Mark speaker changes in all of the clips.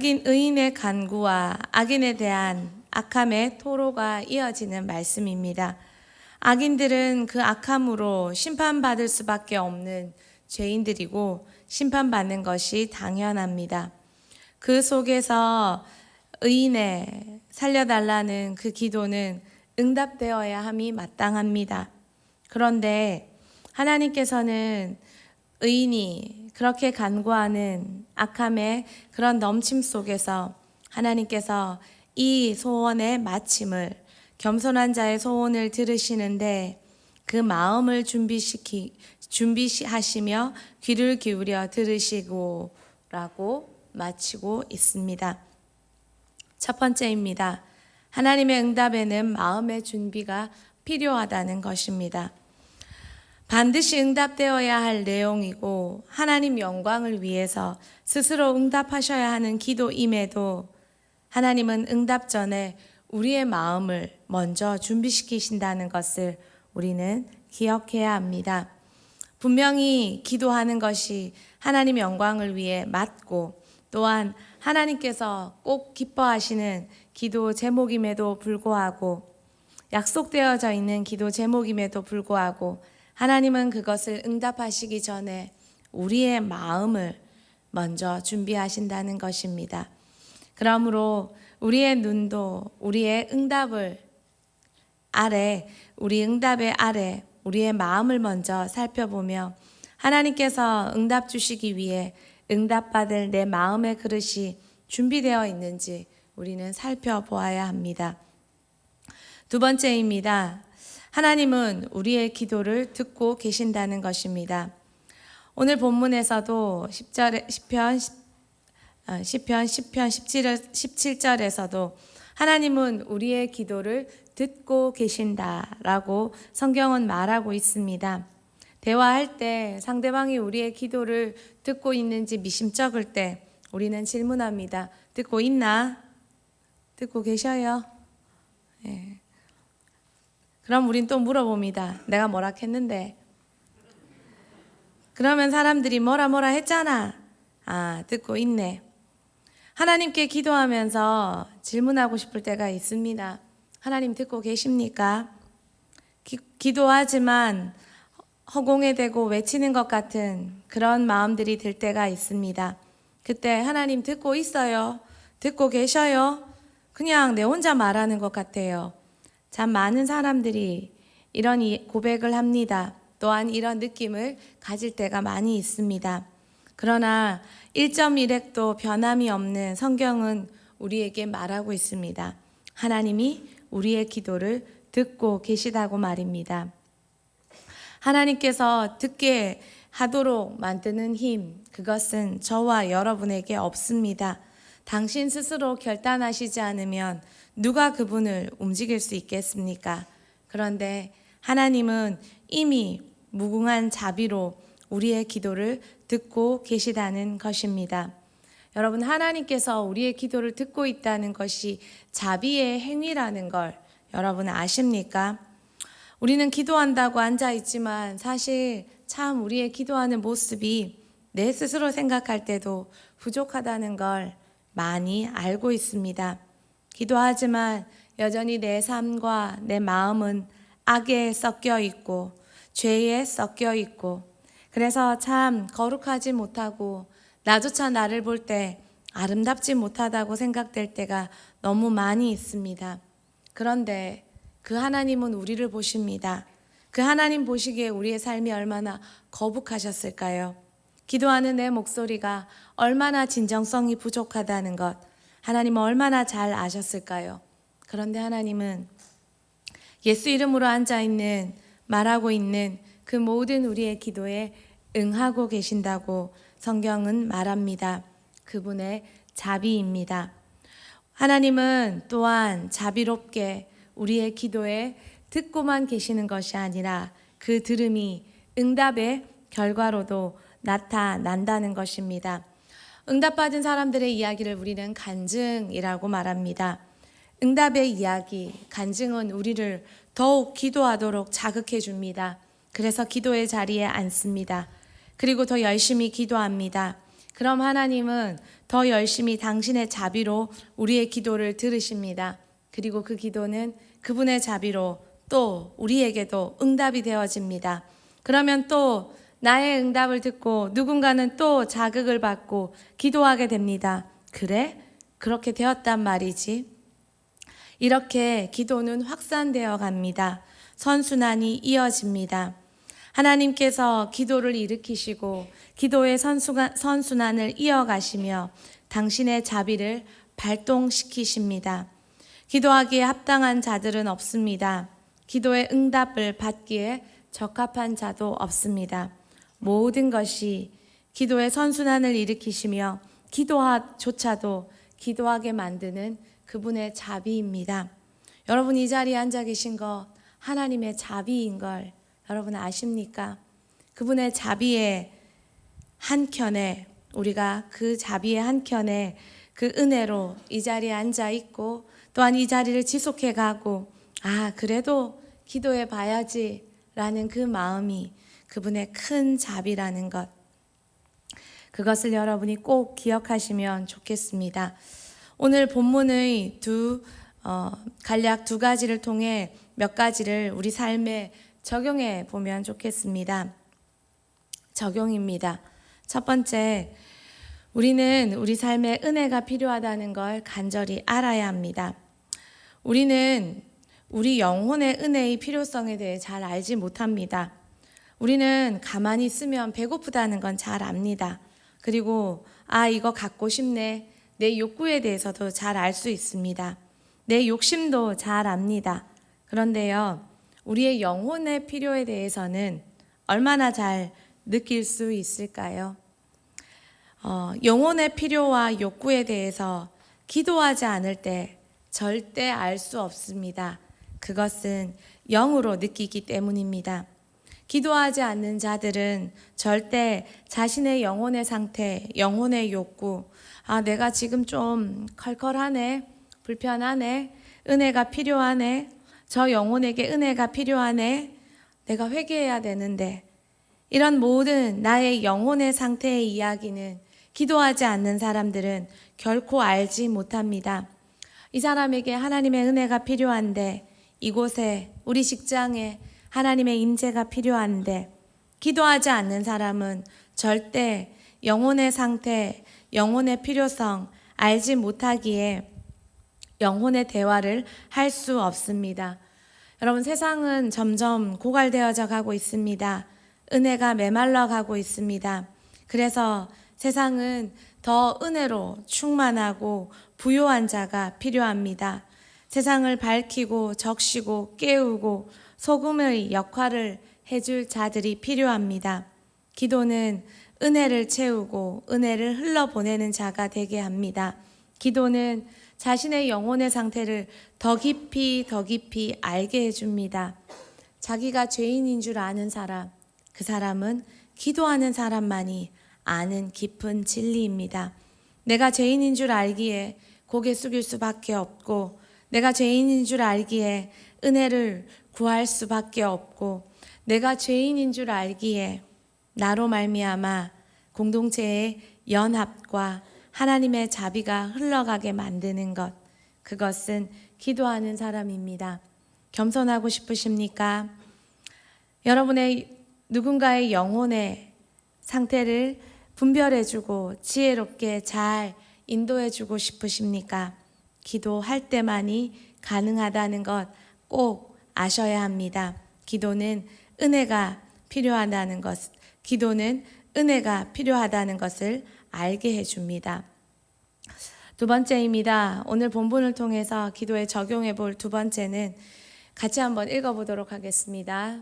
Speaker 1: 의인의 간구와 악인에 대한 악함의 토로가 이어지는 말씀입니다. 악인들은 그 악함으로 심판받을 수밖에 없는 죄인들이고 심판받는 것이 당연합니다. 그 속에서 의인의 살려달라는 그 기도는 응답되어야 함이 마땅합니다. 그런데 하나님께서는 의인이 그렇게 간구하는 악함의 그런 넘침 속에서 하나님께서 이 소원의 마침을, 겸손한 자의 소원을 들으시는데 그 마음을 준비하시며 귀를 기울여 들으시고 라고 마치고 있습니다. 첫 번째입니다. 하나님의 응답에는 마음의 준비가 필요하다는 것입니다. 반드시 응답되어야 할 내용이고 하나님 영광을 위해서 스스로 응답하셔야 하는 기도임에도 하나님은 응답 전에 우리의 마음을 먼저 준비시키신다는 것을 우리는 기억해야 합니다. 분명히 기도하는 것이 하나님 영광을 위해 맞고 또한 하나님께서 꼭 기뻐하시는 기도 제목임에도 불구하고 약속되어져 있는 기도 제목임에도 불구하고 하나님은 그것을 응답하시기 전에 우리의 마음을 먼저 준비하신다는 것입니다. 그러므로 우리의 눈도 우리의 응답의 아래 우리의 마음을 먼저 살펴보며 하나님께서 응답 주시기 위해 응답받을 내 마음의 그릇이 준비되어 있는지 우리는 살펴보아야 합니다. 두 번째입니다. 하나님은 우리의 기도를 듣고 계신다는 것입니다. 오늘 본문에서도 시편 17절에서도 하나님은 우리의 기도를 듣고 계신다라고 성경은 말하고 있습니다. 대화할 때 상대방이 우리의 기도를 듣고 있는지 미심쩍을 때 우리는 질문합니다. 듣고 있나? 듣고 계셔요? 네. 그럼 우린 또 물어봅니다. 내가 뭐라 했는데? 그러면 사람들이 뭐라 했잖아. 아, 듣고 있네. 하나님께 기도하면서 질문하고 싶을 때가 있습니다. 하나님 듣고 계십니까? 기도하지만 허공에 대고 외치는 것 같은 그런 마음들이 들 때가 있습니다. 그때 하나님 듣고 있어요? 듣고 계셔요? 그냥 내 혼자 말하는 것 같아요. 참 많은 사람들이 이런 고백을 합니다. 또한 이런 느낌을 가질 때가 많이 있습니다. 그러나 1.1핵도 변함이 없는 성경은 우리에게 말하고 있습니다. 하나님이 우리의 기도를 듣고 계시다고 말입니다. 하나님께서 듣게 하도록 만드는 힘, 그것은 저와 여러분에게 없습니다. 당신 스스로 결단하시지 않으면 누가 그분을 움직일 수 있겠습니까? 그런데 하나님은 이미 무궁한 자비로 우리의 기도를 듣고 계시다는 것입니다. 여러분, 하나님께서 우리의 기도를 듣고 있다는 것이 자비의 행위라는 걸 여러분 아십니까? 우리는 기도한다고 앉아 있지만 사실 참 우리의 기도하는 모습이 내 스스로 생각할 때도 부족하다는 걸 많이 알고 있습니다. 기도하지만 여전히 내 삶과 내 마음은 악에 섞여 있고 죄에 섞여 있고 그래서 참 거룩하지 못하고 나조차 나를 볼 때 아름답지 못하다고 생각될 때가 너무 많이 있습니다. 그런데 그 하나님은 우리를 보십니다. 그 하나님 보시기에 우리의 삶이 얼마나 거북하셨을까요? 기도하는 내 목소리가 얼마나 진정성이 부족하다는 것 하나님은 얼마나 잘 아셨을까요? 그런데 하나님은 예수 이름으로 앉아있는 말하고 있는 그 모든 우리의 기도에 응하고 계신다고 성경은 말합니다. 그분의 자비입니다. 하나님은 또한 자비롭게 우리의 기도에 듣고만 계시는 것이 아니라 그 들음이 응답의 결과로도 나타난다는 것입니다. 응답받은 사람들의 이야기를 우리는 간증이라고 말합니다. 응답의 이야기, 간증은 우리를 더욱 기도하도록 자극해 줍니다. 그래서 기도의 자리에 앉습니다. 그리고 더 열심히 기도합니다. 그럼 하나님은 더 열심히 당신의 자비로 우리의 기도를 들으십니다. 그리고 그 기도는 그분의 자비로 또 우리에게도 응답이 되어집니다. 그러면 또 나의 응답을 듣고 누군가는 또 자극을 받고 기도하게 됩니다. 그래? 그렇게 되었단 말이지. 이렇게 기도는 확산되어 갑니다. 선순환이 이어집니다. 하나님께서 기도를 일으키시고 기도의 선순환을 이어가시며 당신의 자비를 발동시키십니다. 기도하기에 합당한 자들은 없습니다. 기도의 응답을 받기에 적합한 자도 없습니다. 모든 것이 기도의 선순환을 일으키시며 기도조차도 기도하게 만드는 그분의 자비입니다. 여러분 이 자리에 앉아 계신 것 하나님의 자비인 걸 여러분 아십니까? 그분의 자비의 한켠에 우리가 그 자비의 한켠에 그 은혜로 이 자리에 앉아 있고 또한 이 자리를 지속해 가고 그래도 기도해 봐야지 라는 그 마음이 그분의 큰 자비라는 것, 그것을 여러분이 꼭 기억하시면 좋겠습니다. 오늘 본문의 간략 두 가지를 통해 몇 가지를 우리 삶에 적용해 보면 좋겠습니다. 적용입니다. 첫 번째, 우리는 우리 삶에 은혜가 필요하다는 걸 간절히 알아야 합니다. 우리는 우리 영혼의 은혜의 필요성에 대해 잘 알지 못합니다. 우리는 가만히 있으면 배고프다는 건 잘 압니다. 그리고 이거 갖고 싶네. 내 욕구에 대해서도 잘 알 수 있습니다. 내 욕심도 잘 압니다. 그런데요, 우리의 영혼의 필요에 대해서는 얼마나 잘 느낄 수 있을까요? 영혼의 필요와 욕구에 대해서 기도하지 않을 때 절대 알 수 없습니다. 그것은 영으로 느끼기 때문입니다. 기도하지 않는 자들은 절대 자신의 영혼의 상태, 영혼의 욕구, 내가 지금 좀 컬컬하네, 불편하네, 은혜가 필요하네, 저 영혼에게 은혜가 필요하네, 내가 회개해야 되는데, 이런 모든 나의 영혼의 상태의 이야기는 기도하지 않는 사람들은 결코 알지 못합니다. 이 사람에게 하나님의 은혜가 필요한데, 이곳에 우리 직장에 하나님의 임재가 필요한데, 기도하지 않는 사람은 절대 영혼의 상태, 영혼의 필요성 알지 못하기에 영혼의 대화를 할 수 없습니다. 여러분, 세상은 점점 고갈되어져 가고 있습니다. 은혜가 메말라 가고 있습니다. 그래서 세상은 더 은혜로 충만하고 부요한 자가 필요합니다. 세상을 밝히고 적시고 깨우고 소금의 역할을 해줄 자들이 필요합니다. 기도는 은혜를 채우고 은혜를 흘러보내는 자가 되게 합니다. 기도는 자신의 영혼의 상태를 더 깊이 알게 해줍니다. 자기가 죄인인 줄 아는 사람, 그 사람은 기도하는 사람만이 아는 깊은 진리입니다. 내가 죄인인 줄 알기에 고개 숙일 수밖에 없고, 내가 죄인인 줄 알기에 은혜를 구할 수밖에 없고, 내가 죄인인 줄 알기에 나로 말미암아 공동체의 연합과 하나님의 자비가 흘러가게 만드는 것, 그것은 기도하는 사람입니다. 겸손하고 싶으십니까? 여러분의 누군가의 영혼의 상태를 분별해주고 지혜롭게 잘 인도해주고 싶으십니까? 기도할 때만이 가능하다는 것 꼭 아셔야 합니다. 기도는 은혜가 필요하다는 것을 알게 해줍니다. 두 번째입니다. 오늘 본문을 통해서 기도에 적용해 볼 두 번째는 같이 한번 읽어보도록 하겠습니다.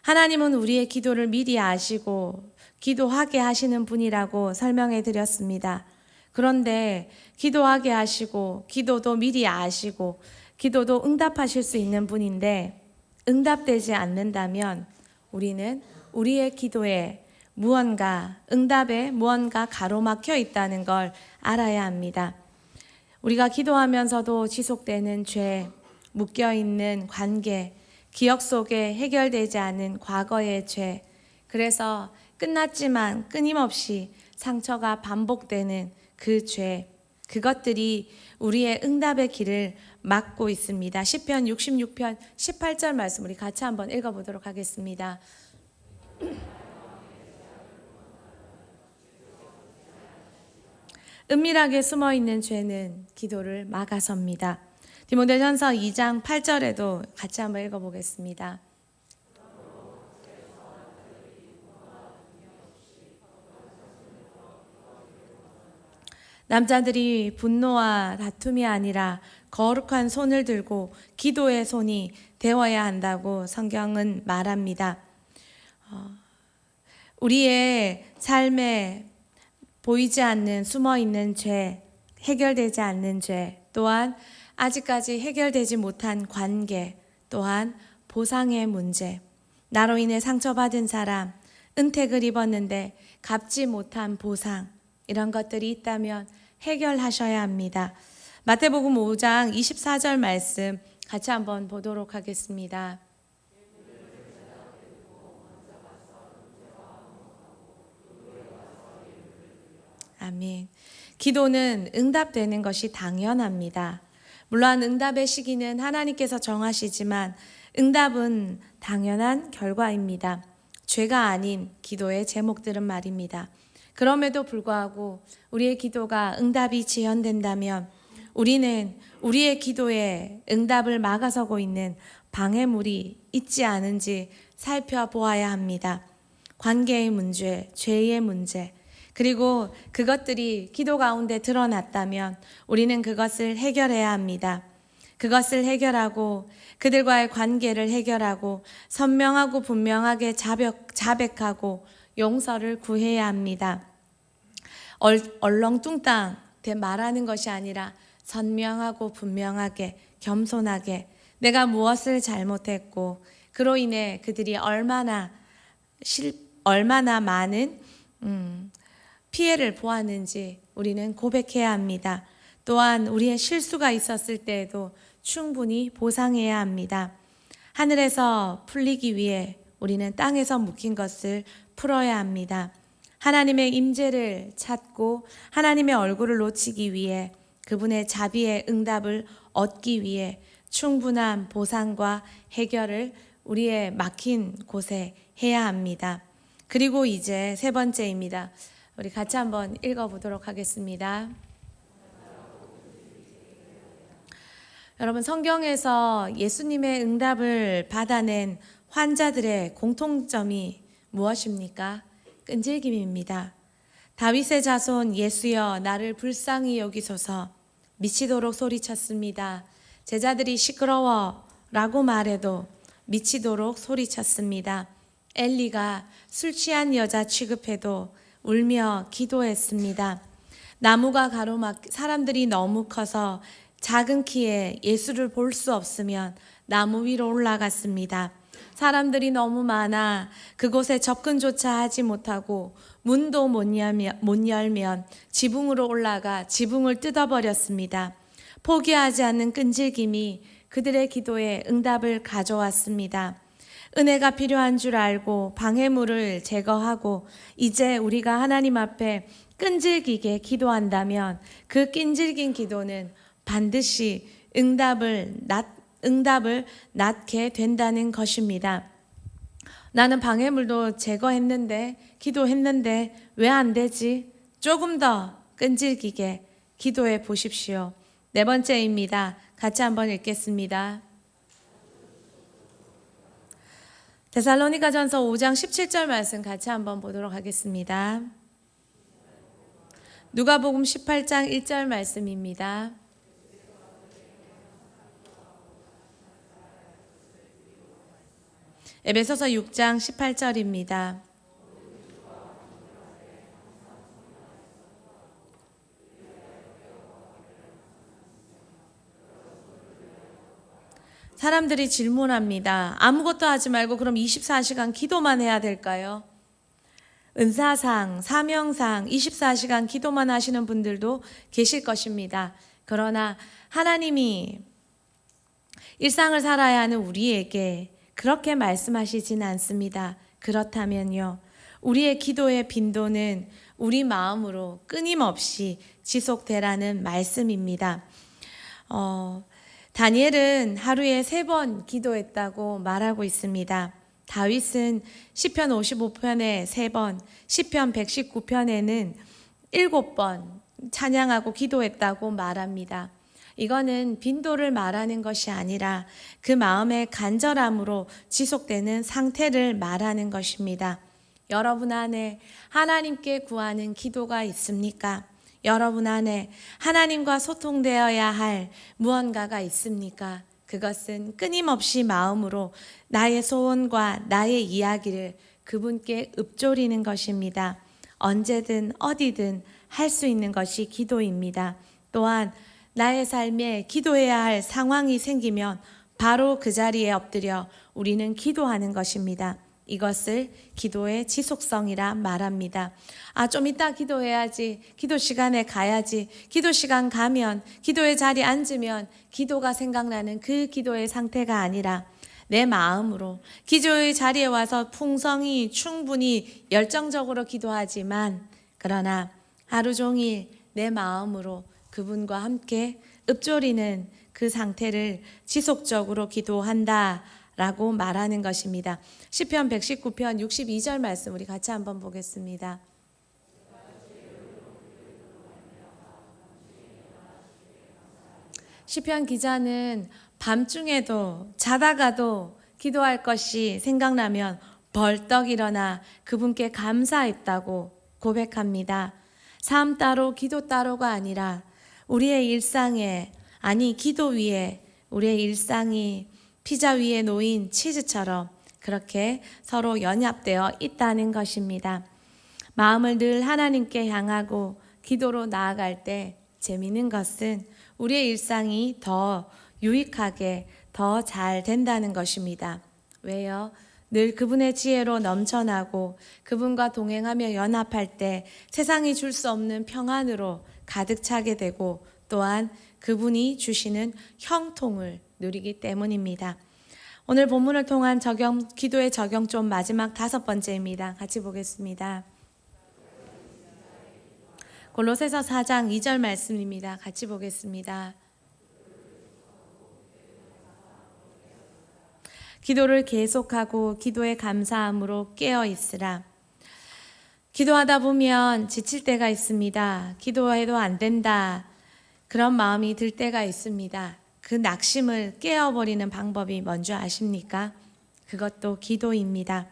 Speaker 1: 하나님은 우리의 기도를 미리 아시고 기도하게 하시는 분이라고 설명해 드렸습니다. 그런데 기도하게 하시고 기도도 미리 아시고 기도도 응답하실 수 있는 분인데 응답되지 않는다면 우리는 우리의 기도에 응답에 무언가 가로막혀 있다는 걸 알아야 합니다. 우리가 기도하면서도 지속되는 죄, 묶여있는 관계, 기억 속에 해결되지 않은 과거의 죄, 그래서 끝났지만 끊임없이 상처가 반복되는 그 죄, 그것들이 우리의 응답의 길을 막고 있습니다. 시편 66편 18절 말씀 우리 같이 한번 읽어보도록 하겠습니다. 은밀하게 숨어있는 죄는 기도를 막아섭니다. 디모데전서 2장 8절에도 같이 한번 읽어보겠습니다. 남자들이 분노와 다툼이 아니라 거룩한 손을 들고 기도의 손이 되어야 한다고 성경은 말합니다. 우리의 삶에 보이지 않는 숨어있는 죄, 해결되지 않는 죄, 또한 아직까지 해결되지 못한 관계, 또한 보상의 문제, 나로 인해 상처받은 사람, 은택을 입었는데 갚지 못한 보상, 이런 것들이 있다면 해결하셔야 합니다. 마태복음 5장 24절 말씀 같이 한번 보도록 하겠습니다. 아멘. 기도는 응답되는 것이 당연합니다. 물론 응답의 시기는 하나님께서 정하시지만 응답은 당연한 결과입니다. 죄가 아닌 기도의 제목들은 말입니다. 그럼에도 불구하고 우리의 기도가 응답이 지연된다면 우리는 우리의 기도에 응답을 막아서고 있는 방해물이 있지 않은지 살펴보아야 합니다. 관계의 문제, 죄의 문제, 그리고 그것들이 기도 가운데 드러났다면 우리는 그것을 해결해야 합니다. 그것을 해결하고 그들과의 관계를 해결하고 선명하고 분명하게 자백하고 용서를 구해야 합니다. 얼렁뚱땅 말하는 것이 아니라 선명하고 분명하게 겸손하게 내가 무엇을 잘못했고 그로 인해 그들이 얼마나 많은 피해를 보았는지 우리는 고백해야 합니다. 또한 우리의 실수가 있었을 때에도 충분히 보상해야 합니다. 하늘에서 풀리기 위해 우리는 땅에서 묶인 것을 풀어야 합니다. 하나님의 임재를 찾고 하나님의 얼굴을 놓치기 위해 그분의 자비의 응답을 얻기 위해 충분한 보상과 해결을 우리의 막힌 곳에 해야 합니다. 그리고 이제 세 번째입니다. 우리 같이 한번 읽어보도록 하겠습니다. 여러분, 성경에서 예수님의 응답을 받아낸 환자들의 공통점이 무엇입니까? 끈질김입니다. 다윗의 자손 예수여 나를 불쌍히 여기소서 미치도록 소리쳤습니다. 제자들이 시끄러워 라고 말해도 미치도록 소리쳤습니다. 엘리가 술 취한 여자 취급해도 울며 기도했습니다. 나무가 사람들이 너무 커서 작은 키에 예수를 볼 수 없으면 나무 위로 올라갔습니다. 사람들이 너무 많아 그곳에 접근조차 하지 못하고 문도 못 열면 지붕으로 올라가 지붕을 뜯어버렸습니다. 포기하지 않는 끈질김이 그들의 기도에 응답을 가져왔습니다. 은혜가 필요한 줄 알고 방해물을 제거하고 이제 우리가 하나님 앞에 끈질기게 기도한다면 그 끈질긴 기도는 반드시 응답을 낳게 된다는 것입니다. 나는 방해물도 제거했는데 기도했는데 왜 안 되지? 조금 더 끈질기게 기도해 보십시오. 네 번째입니다. 같이 한번 읽겠습니다. 데살로니가전서 5장 17절 말씀 같이 한번 보도록 하겠습니다. 누가복음 18장 1절 말씀입니다. 에베소서 6장 18절입니다. 사람들이 질문합니다. 아무것도 하지 말고 그럼 24시간 기도만 해야 될까요? 은사상, 사명상 24시간 기도만 하시는 분들도 계실 것입니다. 그러나 하나님이 일상을 살아야 하는 우리에게 그렇게 말씀하시진 않습니다. 그렇다면요, 우리의 기도의 빈도는 우리 마음으로 끊임없이 지속되라는 말씀입니다. 다니엘은 하루에 3번 기도했다고 말하고 있습니다. 다윗은 시편 55편에 3번, 시편 119편에는 7번 찬양하고 기도했다고 말합니다. 이거는 빈도를 말하는 것이 아니라 그 마음의 간절함으로 지속되는 상태를 말하는 것입니다. 여러분 안에 하나님께 구하는 기도가 있습니까? 여러분 안에 하나님과 소통되어야 할 무언가가 있습니까? 그것은 끊임없이 마음으로 나의 소원과 나의 이야기를 그분께 읊조리는 것입니다. 언제든 어디든 할 수 있는 것이 기도입니다. 또한 나의 삶에 기도해야 할 상황이 생기면 바로 그 자리에 엎드려 우리는 기도하는 것입니다. 이것을 기도의 지속성이라 말합니다. 좀 이따 기도해야지, 기도 시간에 가야지, 기도 시간 가면, 기도의 자리에 앉으면 기도가 생각나는 그 기도의 상태가 아니라 내 마음으로 기도의 자리에 와서 풍성히 충분히 열정적으로 기도하지만 그러나 하루 종일 내 마음으로 그분과 함께 읊조리는 그 상태를 지속적으로 기도한다라고 말하는 것입니다. 시편 119편 62절 말씀 우리 같이 한번 보겠습니다. 시편 기자는 밤중에도 자다가도 기도할 것이 생각나면 벌떡 일어나 그분께 감사했다고 고백합니다. 삶 따로 기도 따로가 아니라 우리의 일상에, 아니 기도 위에, 우리의 일상이 피자 위에 놓인 치즈처럼 그렇게 서로 연합되어 있다는 것입니다. 마음을 늘 하나님께 향하고 기도로 나아갈 때 재미있는 것은 우리의 일상이 더 유익하게 더 잘 된다는 것입니다. 왜요? 늘 그분의 지혜로 넘쳐나고 그분과 동행하며 연합할 때 세상이 줄 수 없는 평안으로 가득 차게 되고 또한 그분이 주시는 형통을 누리기 때문입니다. 오늘 본문을 통한 기도의 적용 좀 마지막 5번째입니다. 같이 보겠습니다. 골로새서 4장 2절 말씀입니다. 같이 보겠습니다. 기도를 계속하고 기도에 감사함으로 깨어 있으라. 기도하다 보면 지칠 때가 있습니다. 기도해도 안 된다. 그런 마음이 들 때가 있습니다. 그 낙심을 깨어버리는 방법이 뭔지 아십니까? 그것도 기도입니다.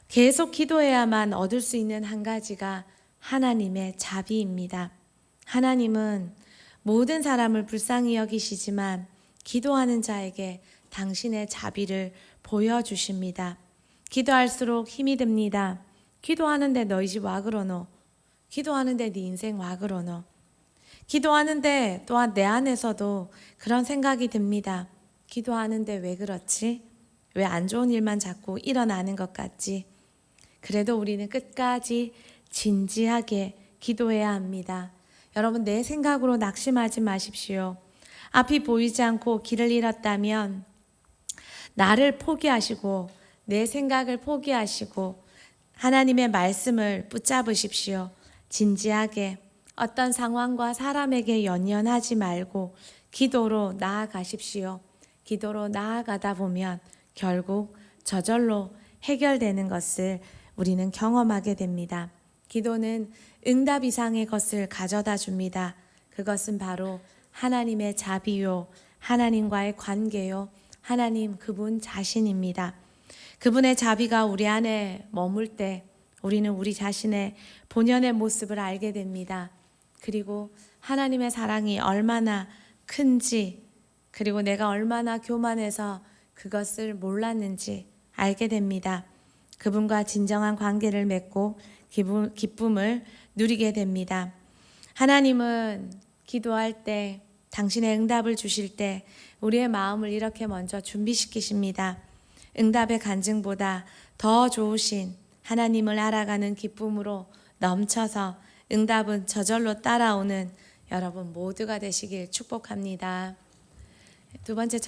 Speaker 1: 계속 기도해야만 얻을 수 있는 한 가지가 하나님의 자비입니다. 하나님은 모든 사람을 불쌍히 여기시지만 기도하는 자에게 당신의 자비를 보여주십니다. 기도할수록 힘이 듭니다. 기도하는데 너희 집 와 그러노? 기도하는데 네 인생 와 그러노? 기도하는데 또한 내 안에서도 그런 생각이 듭니다. 기도하는데 왜 그렇지? 왜 안 좋은 일만 자꾸 일어나는 것 같지? 그래도 우리는 끝까지 진지하게 기도해야 합니다. 여러분, 내 생각으로 낙심하지 마십시오. 앞이 보이지 않고 길을 잃었다면 나를 포기하시고 내 생각을 포기하시고 하나님의 말씀을 붙잡으십시오. 진지하게 어떤 상황과 사람에게 연연하지 말고 기도로 나아가십시오. 기도로 나아가다 보면 결국 저절로 해결되는 것을 우리는 경험하게 됩니다. 기도는 응답 이상의 것을 가져다 줍니다. 그것은 바로 하나님의 자비요, 하나님과의 관계요, 하나님 그분 자신입니다. 그분의 자비가 우리 안에 머물 때 우리는 우리 자신의 본연의 모습을 알게 됩니다. 그리고 하나님의 사랑이 얼마나 큰지, 그리고 내가 얼마나 교만해서 그것을 몰랐는지 알게 됩니다. 그분과 진정한 관계를 맺고 기쁨을 누리게 됩니다. 하나님은 기도할 때, 당신의 응답을 주실 때 우리의 마음을 이렇게 먼저 준비시키십니다. 응답의 간증보다 더 좋으신 하나님을 알아가는 기쁨으로 넘쳐서 응답은 저절로 따라오는 여러분 모두가 되시길 축복합니다. 두 번째